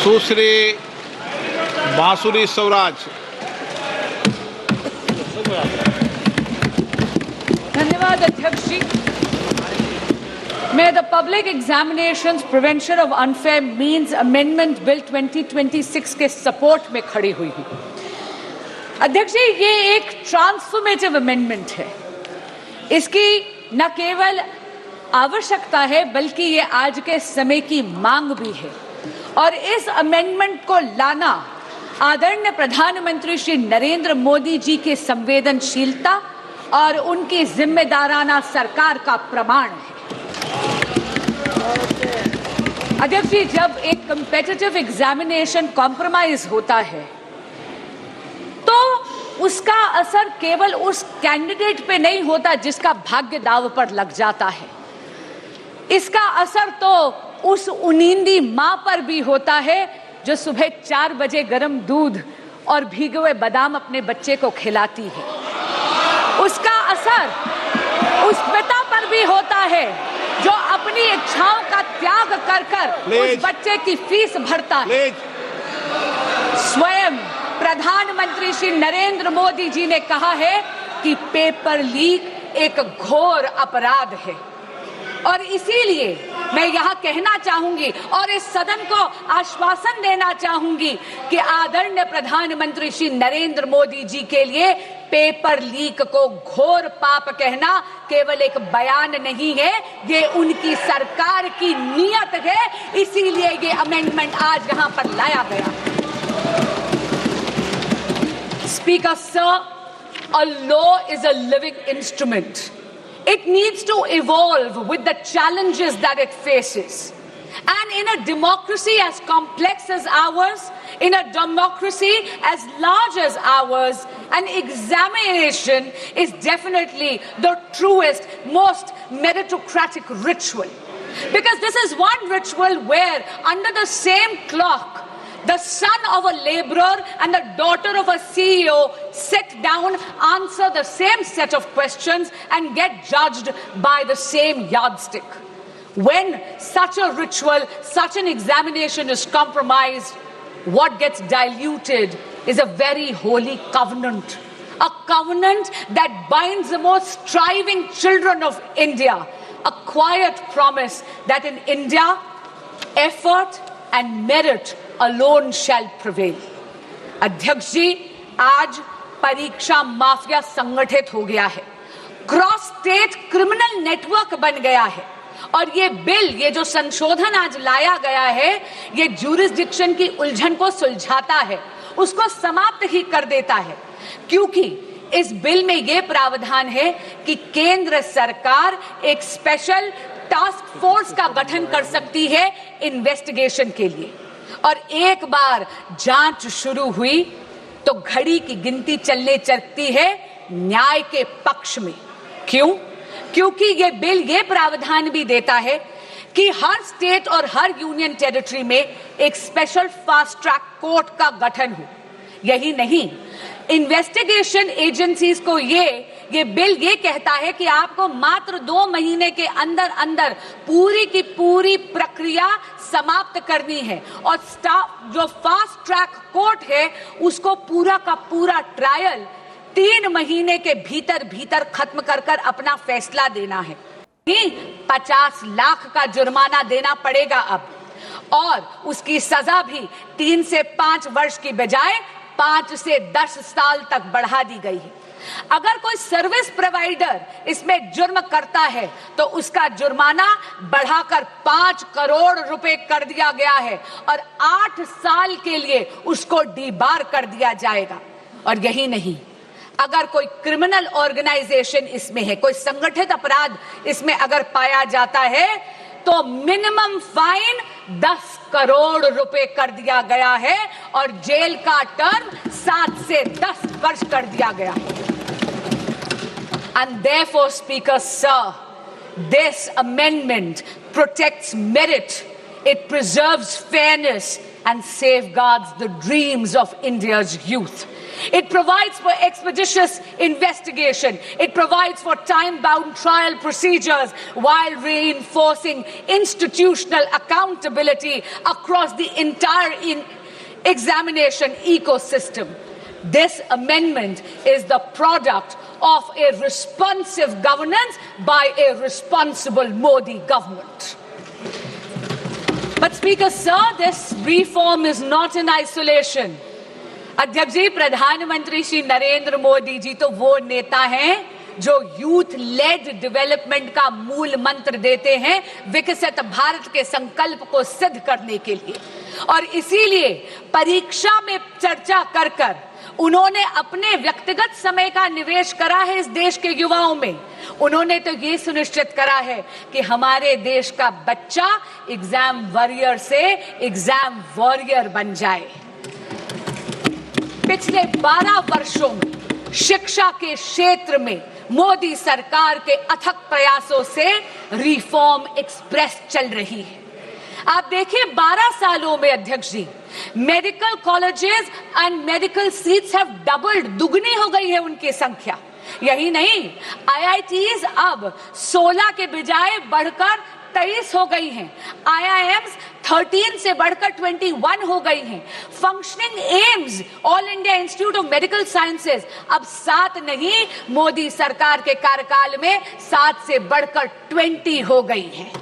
सुश्री बांसुरी स्वराज। धन्यवाद अध्यक्ष जी। मैं the public examinations prevention of unfair means amendment bill 2026 के सपोर्ट में खड़ी हुई हूँ। अध्यक्ष जी, ये एक ट्रांसफॉर्मेटिव अमेंडमेंट है। इसकी न केवल आवश्यकता है बल्कि ये आज के समय की मांग भी है और इस अमेंडमेंट को लाना आदरणीय प्रधानमंत्री श्री नरेंद्र मोदी जी की संवेदनशीलता और उनकी जिम्मेदाराना सरकार का प्रमाण है। अध्यक्ष जी, जब एक कॉम्पिटिटिव एग्जामिनेशन कॉम्प्रोमाइज होता है तो उसका असर केवल उस कैंडिडेट पे नहीं होता जिसका भाग्य दांव पर लग जाता है। इसका असर तो उस उनींदी मां पर भी होता है जो सुबह 4 बजे गर्म दूध और भीगे हुए बादाम अपने बच्चे को खिलाती है। उसका असर उस पिता पर भी होता है जो अपनी इच्छाओं का त्याग कर कर उस बच्चे की फीस भरता है। स्वयं प्रधानमंत्री श्री नरेंद्र मोदी जी ने कहा है कि पेपर लीक एक घोर अपराध है और इसीलिए मैं यहाँ कहना चाहूंगी और इस सदन को आश्वासन देना चाहूंगी कि आदरणीय प्रधानमंत्री श्री नरेंद्र मोदी जी के लिए पेपर लीक को घोर पाप कहना केवल एक बयान नहीं है, ये उनकी सरकार की नीयत है। इसीलिए ये अमेंडमेंट आज यहाँ पर लाया गया। Speaker Sir, a law is a living instrument. It needs to evolve with the challenges that it faces. And in a democracy as complex as ours, in a democracy as large as ours, an examination is definitely the truest, most meritocratic ritual. Because this is one ritual where under the same clock, the son of a laborer and the daughter of a CEO sit down, answer the same set of questions and get judged by the same yardstick. When such a ritual, such an examination is compromised, what gets diluted is a very holy covenant. A covenant that binds the most striving children of India. A quiet promise that in India, effort and merit alone shall prevail. अध्यक्ष जी, आज परीक्षा mafia संगठित हो गया है, cross state criminal network बन गया है और ये बिल, ये जो संशोधन आज लाया गया है, ये ज्यूरिसडिक्शन की उलझन को सुलझाता है, उसको समाप्त ही कर देता है। क्योंकि इस बिल में ये प्रावधान है कि केंद्र सरकार एक स्पेशल टास्क फोर्स का गठन कर सकती है इन्वेस्टिगेशन के लिए और एक बार जांच शुरू हुई तो घड़ी की गिनती चलने लगती है न्याय के पक्ष में। क्यों? क्योंकि ये बिल ये प्रावधान भी देता है कि हर स्टेट और हर यूनियन टेरिटरी में एक स्पेशल फास्ट ट्रैक कोर्ट का गठन हो। यही नहीं, इन्वेस्टिगेशन एजेंसीज को ये बिल ये कहता है कि आपको मात्र 2 महीने के अंदर अंदर पूरी की पूरी प्रक्रिया समाप्त करनी है और जो फास्ट ट्रैक कोर्ट है उसको पूरा का पूरा ट्रायल 3 महीने के भीतर भीतर खत्म कर कर अपना फैसला देना है। 50 लाख का जुर्माना देना पड़ेगा अब और उसकी सजा भी 3 से 5 वर्ष की बजाय 5 से 10 साल तक बढ़ा दी गई है। अगर कोई सर्विस प्रोवाइडर इसमें जुर्म करता है तो उसका जुर्माना बढ़ाकर 5 करोड़ रुपए कर दिया गया है और 8 साल के लिए उसको डीबार कर दिया जाएगा। और यही नहीं, अगर कोई क्रिमिनल ऑर्गेनाइजेशन इसमें है, कोई संगठित अपराध इसमें अगर पाया जाता है तो मिनिमम फाइन 10 करोड़ रुपए कर दिया गया है और जेल का टर्म 7 से 10 वर्ष कर दिया गया है। And therefore, Speaker Sir, this amendment protects merit, it preserves fairness and safeguards the dreams of India's youth. It provides for expeditious investigation. It provides for time-bound trial procedures while reinforcing institutional accountability across the entire examination ecosystem. This amendment is the product of a responsive governance by a responsible Modi government. But Speaker, sir, this reform is not in isolation. अध्यक्ष जी, प्रधानमंत्री श्री नरेंद्र मोदी जी तो वो नेता हैं जो youth lead development का मूल मंत्र देते हैं विकसित भारत के संकल्प को सिद्ध करने के लिए। और इसीलिए परीक्षा में चर्चा कर कर उन्होंने अपने व्यक्तिगत समय का निवेश करा है इस देश के युवाओं में। उन्होंने तो ये सुनिश्चित करा है कि हमारे देश का बच्चा एग्जाम वॉरियर से एग्जाम वॉरियर बन जाए। पिछले 12 वर्षों में शिक्षा के क्षेत्र में मोदी सरकार के अथक प्रयासों से रिफॉर्म एक्सप्रेस चल रही है। आप देखिए 12 सालों में अध्यक्ष जी, medical colleges and medical seats have doubled, दुगनी हो गई है उनकी संख्या। यही नहीं, आईआईटीज अब 16 के बजाय बढ़कर 23 हो गई हैं। आईआईएम्स 13 से बढ़कर 21 हो गई हैं। Functioning AIIMS, all India institute of medical sciences अब 7 नहीं, मोदी सरकार के कार्यकाल में 7 से बढ़कर 20 हो गई हैं।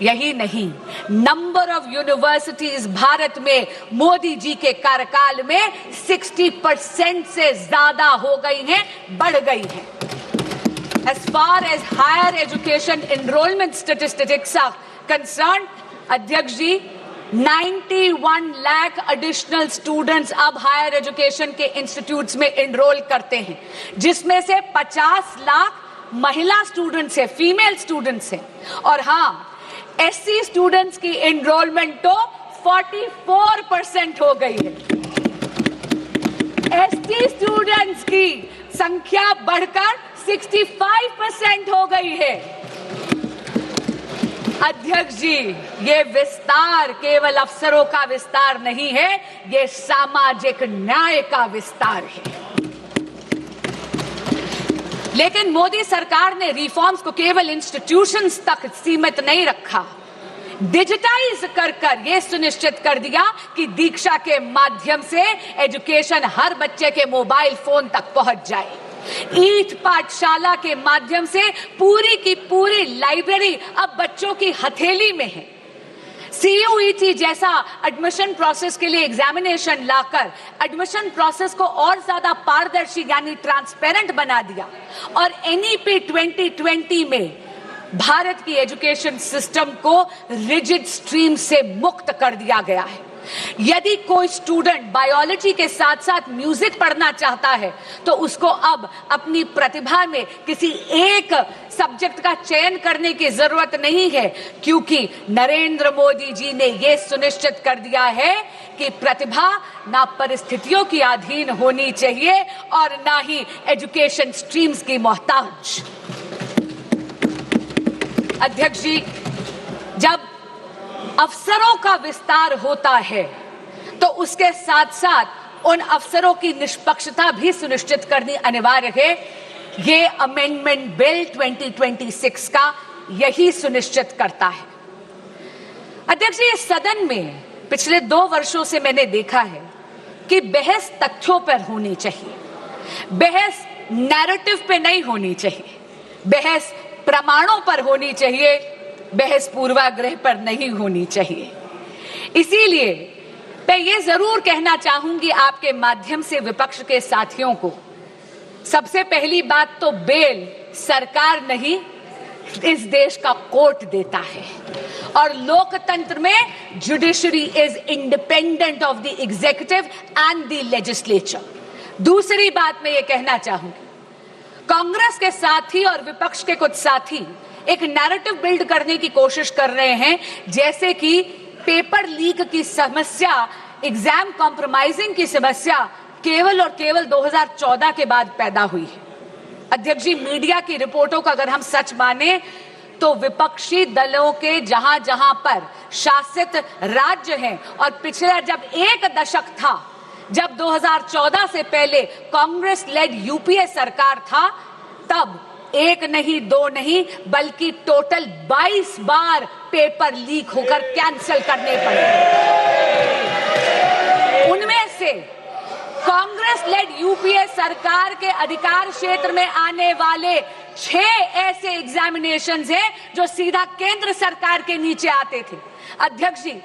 यही नहीं, नंबर ऑफ यूनिवर्सिटीज भारत में मोदी जी के कार्यकाल में 60% से ज्यादा हो गई हैं, बढ़ गई हैं। As far as higher education enrollment statistics are concerned, अध्यक्ष जी, 91 लाख एडिशनल स्टूडेंट्स अब हायर एजुकेशन के इंस्टीट्यूट्स में एनरोल करते हैं, जिसमें से 50 लाख महिला स्टूडेंट्स हैं, फीमेल स्टूडेंट्स हैं। और हाँ, एससी स्टूडेंट्स की एनरोलमेंट तो 44% हो गई है। एसटी स्टूडेंट्स की संख्या बढ़कर 65% हो गई है। अध्यक्ष जी, ये विस्तार केवल अफसरों का विस्तार नहीं है, ये सामाजिक न्याय का विस्तार है। लेकिन मोदी सरकार ने रिफॉर्म्स को केवल इंस्टीट्यूशंस तक सीमित नहीं रखा, डिजिटाइज कर कर यह सुनिश्चित कर दिया कि दीक्षा के माध्यम से एजुकेशन हर बच्चे के मोबाइल फोन तक पहुंच जाए। ईट पाठशाला के माध्यम से पूरी की पूरी लाइब्रेरी अब बच्चों की हथेली में है। CUET जैसा एडमिशन प्रोसेस के लिए एग्जामिनेशन लाकर एडमिशन प्रोसेस को और ज्यादा पारदर्शी यानी ट्रांसपेरेंट बना दिया। और NEP 2020 में भारत की एजुकेशन सिस्टम को रिजिड स्ट्रीम से मुक्त कर दिया गया है। यदि कोई स्टूडेंट बायोलॉजी के साथ साथ म्यूजिक पढ़ना चाहता है तो उसको अब अपनी प्रतिभा में किसी एक सब्जेक्ट का चयन करने की जरूरत नहीं है, क्योंकि नरेंद्र मोदी जी ने यह सुनिश्चित कर दिया है कि प्रतिभा ना परिस्थितियों की अधीन होनी चाहिए और ना ही एजुकेशन स्ट्रीम्स की मोहताज। अध्यक्ष जी, जब अफसरों का विस्तार होता है तो उसके साथ साथ उन अफसरों की निष्पक्षता भी सुनिश्चित करनी अनिवार्य है। ये अमेंडमेंट बिल 2026 का यही सुनिश्चित करता है। अध्यक्ष जी, इस सदन में पिछले 2 वर्षों से मैंने देखा है कि बहस तथ्यों पर होनी चाहिए, बहस नैरेटिव पे नहीं होनी चाहिए, बहस प्रमाणों पर होनी चाहिए, बहस पूर्वाग्रह पर नहीं होनी चाहिए। इसीलिए मैं ये जरूर कहना चाहूंगी आपके माध्यम से विपक्ष के साथियों को, सबसे पहली बात तो बेल सरकार नहीं, इस देश का कोर्ट देता है और लोकतंत्र में judiciary is independent of the executive and the legislature. दूसरी बात मैं ये कहना चाहूंगी, कांग्रेस के साथी और विपक्ष के कुछ साथी एक नैरेटिव बिल्ड करने की कोशिश कर रहे हैं, जैसे कि पेपर लीक की समस्या, एग्जाम कॉम्प्रोमाइजिंग की समस्या केवल और केवल 2014 के बाद पैदा हुई है। अध्यक्ष जी, मीडिया की रिपोर्टों का अगर हम सच माने तो विपक्षी दलों के जहां जहां पर शासित राज्य हैं और पिछला जब 1 दशक था जब 2014 से पहले कांग्रेस लेड यूपीए सरकार था, तब एक नहीं दो नहीं बल्कि टोटल 22 बार पेपर लीक होकर कैंसिल करने पड़े। उनमें से कांग्रेस लेड यूपीए सरकार के अधिकार क्षेत्र में आने वाले 6 ऐसे एग्जामिनेशंस हैं जो सीधा केंद्र सरकार के नीचे आते थे। अध्यक्ष जी,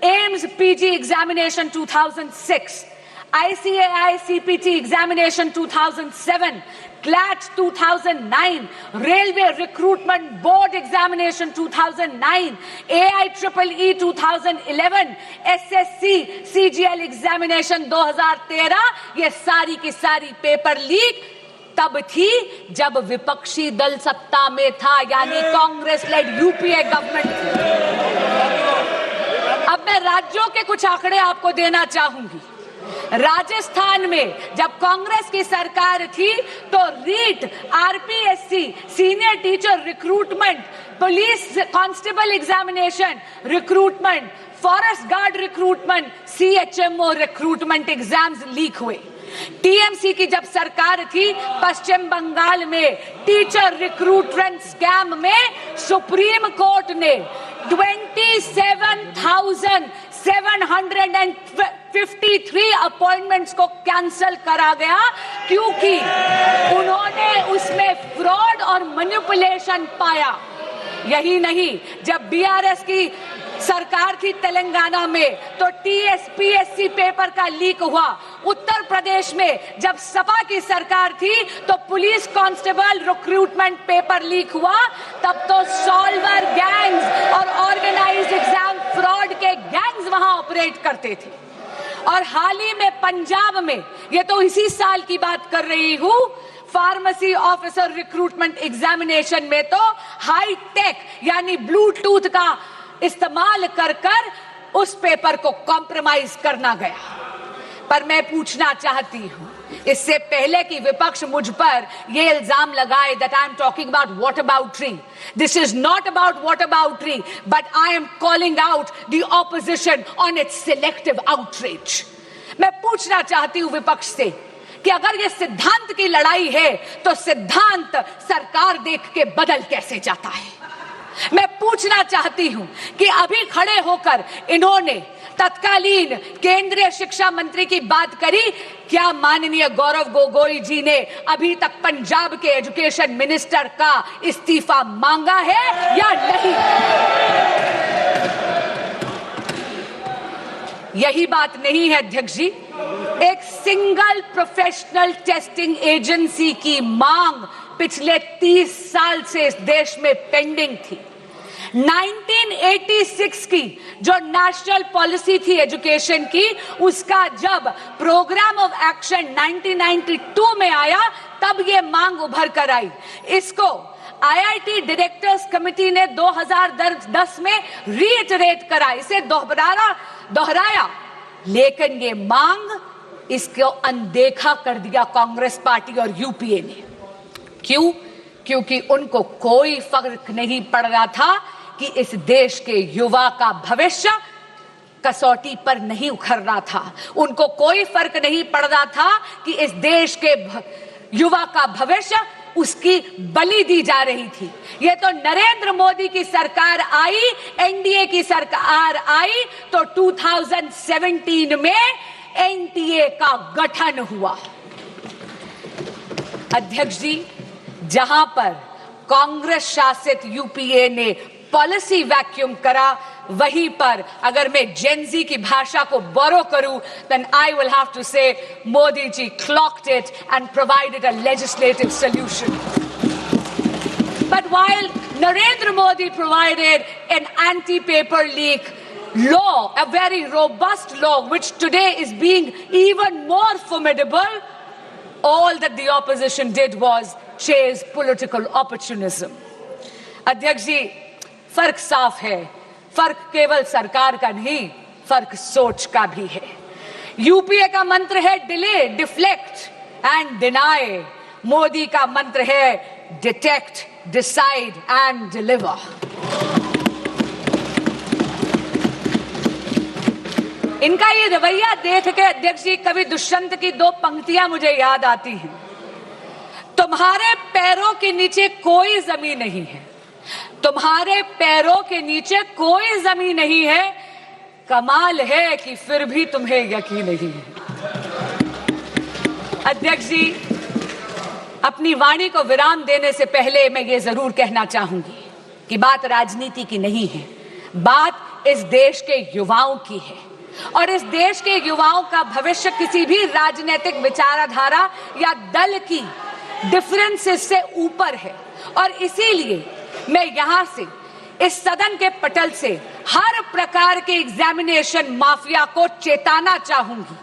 AIIMS PG examination 2006, ICAI CPT examination 2007, CLAT 2009, Railway Recruitment Board examination 2009, AIEEE 2011, SSC CGL examination 2013, ये सारी की सारी पेपर लीक तब थी जब विपक्षी दल सत्ता में था, यानी कांग्रेस लेड यूपीए गवर्नमेंट थी। अब मैं राज्यों के कुछ आंकड़े आपको देना चाहूंगी। राजस्थान में जब कांग्रेस की सरकार थी तो REET, RPSC, senior teacher recruitment, police constable examination recruitment, forest guard recruitment, CHMO recruitment exams leak हुए। टीएमसी की जब सरकार थी पश्चिम बंगाल में टीचर रिक्रूटमेंट स्कैम में सुप्रीम कोर्ट ने 27,753 अपॉइंटमेंट्स को कैंसिल करा गया, क्योंकि उन्होंने उसमें फ्रॉड और मैनिपुलेशन पाया। यही नहीं, जब बीआरएस की सरकार थी तेलंगाना में तो टीएसपीएससी पेपर का लीक हुआ। उत्तर प्रदेश में जब सपा की सरकार थी तो police constable recruitment paper leak हुआ। तब तो सॉल्वर गैंग्स और ऑर्गेनाइज्ड एग्जाम फ्रॉड के गैंग्स वहां ऑपरेट करते थे। और हाल ही में पंजाब में, ये तो इसी साल की बात कर रही हूं, फार्मेसी ऑफिसर रिक्रूटमेंट एग्जामिनेशन में तो हाई टेक यानी ब्लूटूथ का इस्तेमाल कर उस पेपर को कॉम्प्रोमाइज करना गया। पर मैं पूछना चाहती हूं, इससे पहले कि विपक्ष मुझ पर यह इल्जाम लगाए that I am talking about whataboutery. This is not about whataboutery, but I am calling out the opposition on its selective outrage. मैं पूछना चाहती हूं विपक्ष से कि अगर ये सिद्धांत की लड़ाई है तो सिद्धांत सरकार देख के बदल कैसे जाता है। मैं पूछना चाहती हूं कि अभी खड़े होकर इन्होंने तत्कालीन केंद्रीय शिक्षा मंत्री की बात करी, क्या माननीय गौरव गोगोई जी ने अभी तक पंजाब के एजुकेशन मिनिस्टर का इस्तीफा मांगा है या नहीं? यही बात नहीं है अध्यक्ष जी। एक सिंगल प्रोफेशनल टेस्टिंग एजेंसी की मांग पिछले 30 साल से इस देश में पेंडिंग थी। 1986 की जो नेशनल पॉलिसी थी एजुकेशन की, उसका जब प्रोग्राम ऑफ एक्शन 1992 में आया तब ये मांग उभर कर आई। इसको आईआईटी डायरेक्टर्स कमेटी ने 2010 में रीइटरेट करा, इसे दोहराया, लेकिन ये मांग इसको अनदेखा कर दिया कांग्रेस पार्टी और यूपीए ने। क्यों? क्योंकि उनको कोई फर्क नहीं पड़ रहा था कि इस देश के युवा का भविष्य कसौटी पर नहीं उखड़ रहा था। उनको कोई फर्क नहीं पड़ रहा था कि इस देश के युवा का भविष्य उसकी बलि दी जा रही थी। ये तो नरेंद्र मोदी की सरकार आई, एनडीए की सरकार आई तो 2017 में एनटीए का गठन हुआ। अध्यक्ष जी, जहां पर कांग्रेस शासित यूपीए ने पॉलिसी वैक्यूम करा, वहीं पर अगर मैं जेनजी की भाषा को बोरो करूं, then I will have to say Modi ji clocked it and provided a legislative solution. But while Narendra Modi provided an anti-paper leak law, a very robust law, which today is being even more formidable, all that the opposition did was chase political opportunism. अध्यक्ष जी, फर्क साफ है। फर्क केवल सरकार का नहीं, फर्क सोच का भी है। यूपीए का मंत्र है delay, deflect and deny. Modi का मंत्र है डिटेक्ट, डिसाइड एंड डिलीवर। इनका ये रवैया देख के अध्यक्ष जी कवि दुष्यंत की दो पंक्तियां मुझे याद आती हैं। तुम्हारे पैरों के नीचे कोई जमीन नहीं है, तुम्हारे पैरों के नीचे कोई जमीन नहीं है, कमाल है कि फिर भी तुम्हें यकीन नहीं है। अध्यक्ष जी, अपनी वाणी को विराम देने से पहले मैं ये जरूर कहना चाहूंगी कि बात राजनीति की नहीं है, बात इस देश के युवाओं की है। और इस देश के युवाओं का भविष्य किसी भी राजनीतिक विचारधारा या दल की डिफरेंसेस से ऊपर है। और इसीलिए मैं यहां से इस सदन के पटल से हर प्रकार के एग्जामिनेशन माफिया को चेताना चाहूंगी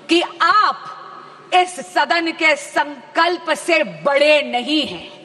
कि आप इस सदन के संकल्प से बड़े नहीं हैं।